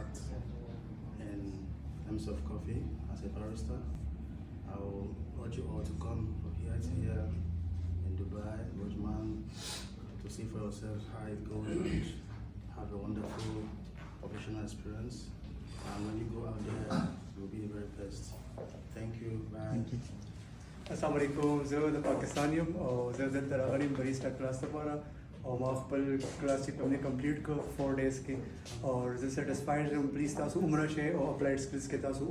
art in terms of coffee as a barista. I will urge you all to come from here to here in Dubai, Botswana, to see for yourselves how it goes and have a wonderful professional experience. And when you go out there, you'll be the very best. Thank you. Bye. Thank you. अस्सलाम वालेकुम ज़रूर पाकिस्तानियों और ज़रूरत तरह barista class दोबारा और माखबल class हमने कंप्लीट को 4 days की और जो सेटिस्फाइड हम प्लीज़ तासु उम्र शे और अप्लाइड स्किल्स के तासु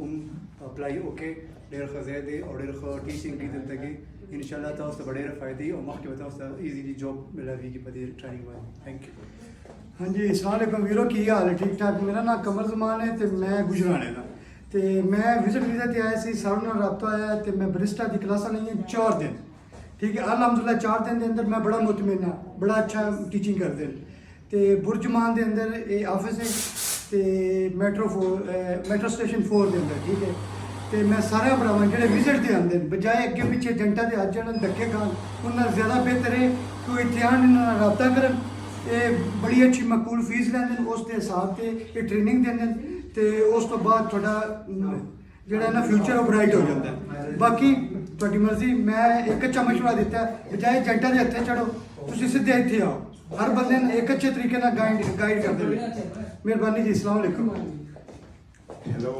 अप्लाई ओके डेर खज़ेदे और डेर ख टीचिंग की ज़िंदगी इंशाल्लाह तासु बड़े फ़ायदे और माख के बताओ तासु इजीली जॉब मिलावी की पदी ट्रेनिंग वाली थैंक यू। हाँ जी अस्सलाम वालेकुम वीरो की हाल है ठीक ठाक मेरा नाम कमर ज़मान है तो मैं गुजराने का तो मैं विजिट वीज़ा ते आया सी सारे नाल रब्ता आया तो मैं बरिस्टा की क्लासा ली 4 दिन ठीक है अल्हम्दुलिल्लाह 4 दिन के अंदर मैं बड़ा मुतमिन हाँ बड़ा अच्छा टीचिंग करते हैं तो बुरजमान के अंदर ये ऑफिस है तो मेट्रो स्टेशन 4 के अंदर ठीक है तो मैं सारे भरावां जो विजिट से आते हैं बजाय अगे पिछे जंटा के अज जाने धक्के खान उन्हें ज़्यादा बेहतर है कि इतने आन इन्होंने रब्ता करन ये बड़ी अच्छी मकबूल फीस लेंदे उसके हिसाब से ये ट्रेनिंग देंगे तो उस तो बाद थोड़ा जोड़ा ना फ्यूचर वो ब्राइट हो जाता है बाकी थोड़ी मर्जी मैं एक अच्छा मशवरा दिता बजाय जंटा के हथे चढ़ो तुम सीधे इतने आओ हर बंदे एक अच्छे तरीके गाइड करते हुए मेहरबानी जी अस्सलाम वालेकुम। Hello,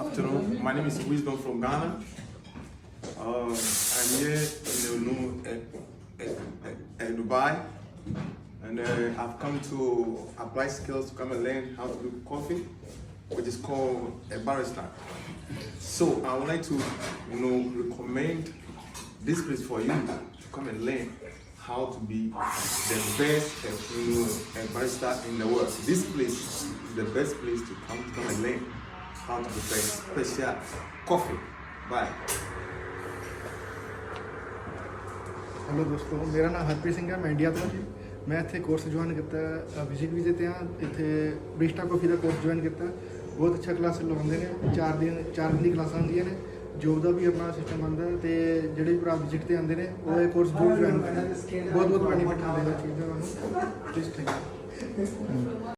afternoon. My name is Wisdom from Ghana. I'm here in Dubai, and I've come to apply skills to come and learn how to do coffee, which is called a barista. So I would like to, recommend this place for you to come and learn how to be the best, barista in the world. This place is the best place to come and learn how to prepare special coffee. Bye. Hello दोस्तों मेरा नाम हरप्रीत सिंह है मैं India तो जी मैं इतने course join किया visit वीजे ते हाँ इतने बरिस्टा कॉफी का कोर्स ज्वाइन किया बहुत अच्छा क्लास लाते हैं 4 दिन की क्लासा होंगे ने जॉब का भी अपना सिस्टम बनता है तो जोड़े भी भरा विजिट से आते हैं वो कोर्स जरूर ज्वाइन करना बहुत बेनीफिट आते हैं चीज़ का प्लीज़ थैंक यू।